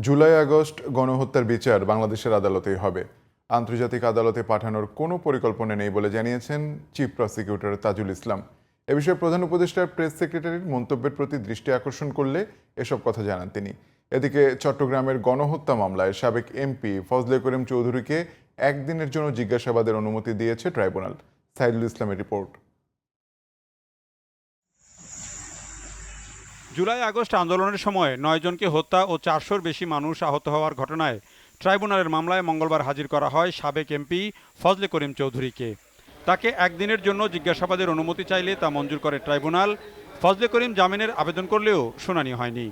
July August গণহত্যার বিচার বাংলাদেশের আদালতেই হবে। আন্তর্জাতিক আদালতে পাঠানোর কোনো পরিকল্পনা নেই বলে জানিয়েছেন চিফ প্রসিকিউটর তাজুল ইসলাম। এ বিষয়ে প্রধান উপদেষ্টার প্রেস সেক্রেটারির মন্তব্যের প্রতি দৃষ্টি আকর্ষণ করলে এসব কথা জানান তিনি। এদিকে চট্টগ্রামের গণহত্যা মামলায় সাবেক এমপি ফজলে করিম চৌধুরীকে একদিনের জন্য জিজ্ঞাসাবাদের অনুমতি দিয়েছে ট্রাইব্যুনাল। সাইদুল ইসলামের রিপোর্ট। জুলাই আগস্ট আন্দোলনের সময় ৯ জনকে হত্যা ও ৪০০-র বেশি মানুষ আহত হওয়ার ঘটনায় ট্রাইব্যুনালের মামলায় মঙ্গলবার হাজির করা হয় সাবেক এমপি ফজলে করিম চৌধুরীকে। তাকে একদিনের জন্য জিজ্ঞাসাবাদের অনুমতি চাইলে তা মঞ্জুর করে ট্রাইব্যুনাল। ফজলে করিম জামিনের আবেদন করলেও শুনানি হয়নি।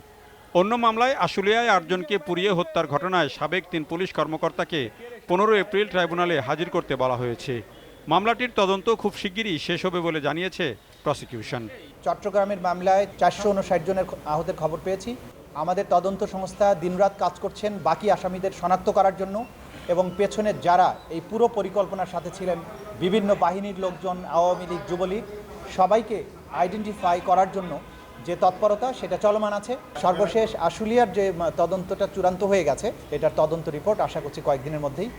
অন্য মামলায় আশুলিয়ায় ৮ জনকে পুড়িয়ে হত্যার ঘটনায় সাবেক ৩ পুলিশ কর্মকর্তাকে ১৫ এপ্রিল ট্রাইব্যুনালে হাজির করতে বলা হয়েছে। মামলাটির তদন্ত খুব শিগগিরই শেষ হবে বলে জানিয়েছে প্রসিকিউশন। চট্টগ্রামের মামলায় ৪৫৯ জনের আহতের খবর পেয়েছি। আমাদের তদন্ত সংস্থা দিনরাত কাজ করছেন বাকি আসামিদের শনাক্ত করার জন্য, এবং পেছনে যারা এই পুরো পরিকল্পনার সাথে ছিলেন, বিভিন্ন বাহিনীর লোকজন, আওয়ামী লীগ, যুবলীগ, সবাইকে আইডেন্টিফাই করার জন্য যে তৎপরতা সেটা চলমান আছে। সর্বশেষ আশুলিয়ার যে তদন্তটা চূড়ান্ত হয়ে গেছে, এটার তদন্ত রিপোর্ট আশা করছি কয়েকদিনের মধ্যেই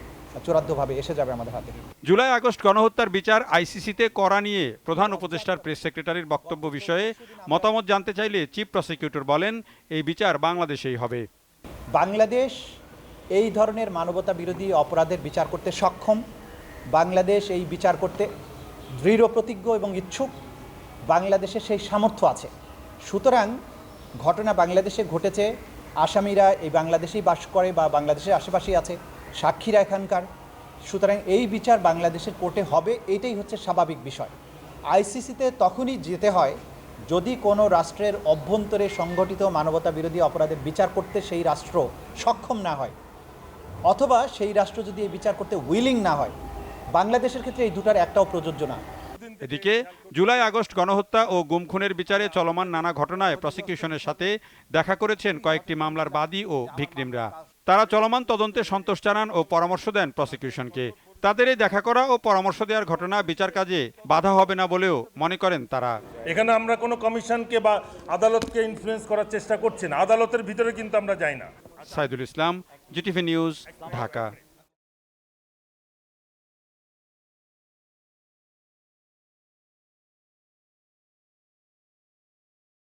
চূড়ান্তভাবে এসে যাবে আমাদের হাতে। জুলাই আগস্ট গণহত্যার বিচার আইসিসিতে করা নিয়ে প্রধান উপদেষ্টার প্রেস সেক্রেটারির বক্তব্য বিষয়ে মতামত জানতে চাইলে চিফ প্রসিকিউটর বলেন, এই বিচার বাংলাদেশেই হবে। বাংলাদেশ এই ধরনের মানবতা বিরোধী অপরাধের বিচার করতে সক্ষম। বাংলাদেশ এই বিচার করতে দৃঢ় প্রতিজ্ঞ এবং ইচ্ছুক। বাংলাদেশের সেই সামর্থ্য আছে। সুতরাং ঘটনা বাংলাদেশে ঘটেছে, আসামিরা এই বাংলাদেশেই বাস করে বা বাংলাদেশের আশেপাশেই আছে, সাক্ষীরা এখানকার। সুতরাং এই বিচার বাংলাদেশের কোর্টে হবে, এটাই হচ্ছে স্বাভাবিক বিষয়। আইসিসিতে তখনই যেতে হয় যদি কোনো রাষ্ট্রের অভ্যন্তরে সংগঠিত মানবতা বিরোধী অপরাধের বিচার করতে সেই রাষ্ট্র সক্ষম না হয়, অথবা সেই রাষ্ট্র যদি এই বিচার করতে উইলিং না হয়। বাংলাদেশের ক্ষেত্রে এই দুটার একটাও প্রযোজ্য না। এদিকে জুলাই আগস্ট গণহত্যা ও গুম খুনের বিচারে চলমান নানা ঘটনায় প্রসিকিউশনের সাথে দেখা করেছেন কয়েকটি মামলার বাদী ও ভিকটিমরা। তারা চলমান তদন্তে সন্তোষ জানান ও পরামর্শ দেন প্রসিকিউশনকে। তাদের এই দেখা করা ও পরামর্শ দেওয়ার ঘটনা বিচার কাজে বাধা হবে না বলেও মনে করেন তারা। এখানে আমরা কোনো কমিশনকে বা আদালতকে ইনফ্লুয়েন্স করার চেষ্টা করছি না। আদালতের ভিতরে কিন্তু আমরা যাই না। Saidul Islam, GTV news, Dhaka.